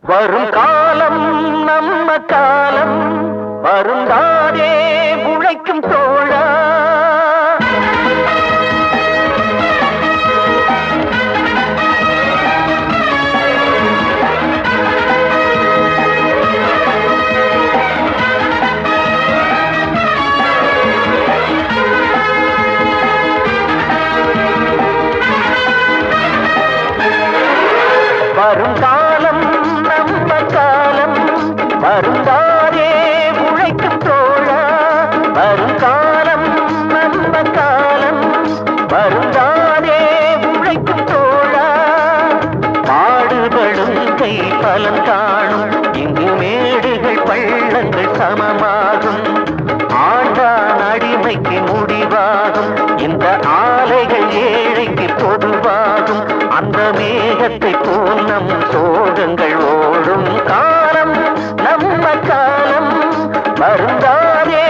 வரும் காலம் நம்ம காலம் வருந்தாதே உழைக்கும் தோழா. வரும் காலம் நம்ம காலம் வருந்தாதே உழைக்கும் தோழா. வரும் காலம் நம்ம காலம் வருந்தாதே உழைக்கும் தோழா. பாடுபடும் கை பலன் காணும் இங்கு மேடுகள் பள்ளங்கள் சமமாகும். ஆண்டான் அடிமைக்கு முடிவாகும் இந்த ஆலைகள் ஏழைக்கு பொதுவாகும். அந்த மேகத்தை போல் நம் சோகங்கள் ஓடும் காலம் நம்ம காலம் வருந்தாதே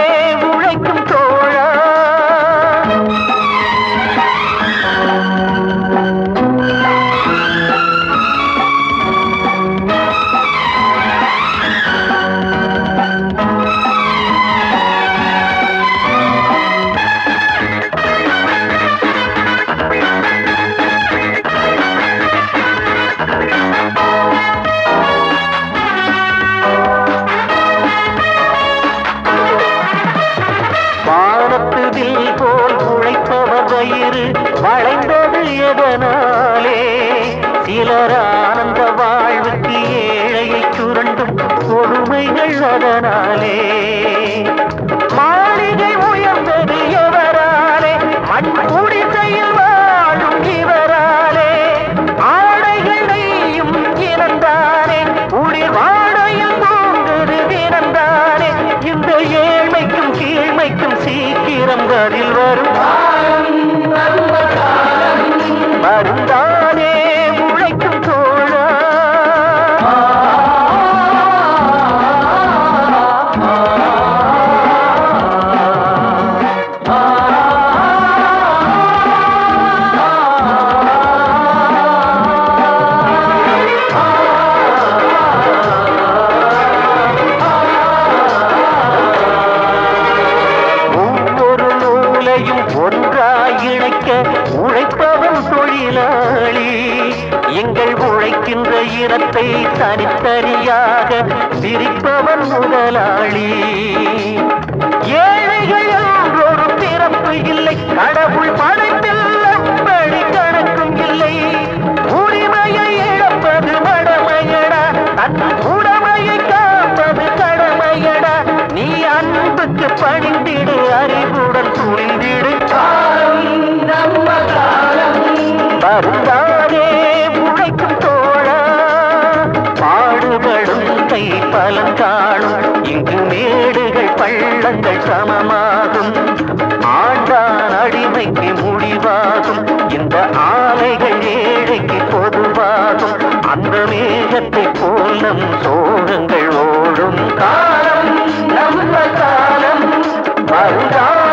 உழைக்கும் தோழா. வானத்துவில் போல் உழைப்பவர் வயிறு வளைந்தது எதனாலே? சிலர் ஆனந்த வாழ்வுக்கு ஏழையை சுரண்டும் கொடுமைகள் அதனாலே. மாளிகை உயர்ந்தது எவராலே? மண் குடிசையில் வாழும் இவராலே. ஆடைகள் நெய்யும் இறந்தானே உயிர் வாடையில் தூங்குது திறந்தானே. இந்த ஏழ்மைக்கும் கீழ்மைக்கும் சீக்கிரம் பதில் வரும் வருந்தானே உழைக்கும் தோழா. ஒன்றாய் இணைக்க உழைப்பவன் தொழிலாளி. எங்கள் உழைக்கின்ற இனத்தை தனித்தனியாக பிரிப்பவன் முதலாளி. ஏழைகள் என்றொரு பிறப்பு இல்லை, கடவுள் படைப்பில் அப்படி கணக்கும் இல்லை. உரிமையை இழப்பது மடமையடா, தன் உடமையை காப்பது கடமையடா. நீ அன்புக்கு பணிந்திடு, அறிவுடன் துணிந்திடு. வருந்தாதே உழைக்கும் தோழா. பாடுபடும் கை பலன் காணும் இங்கு மேடுகள் பள்ளங்கள் சமமாகும். ஆண்டான் அடிமைக்கு முடிவாகும் இந்த ஆலைகள் ஏழைக்கு பொதுவாகும். அந்த மேகத்தை போல் நம் சோகங்கள் ஓடும் காலம் நம்ம காலம் வருந்தாதே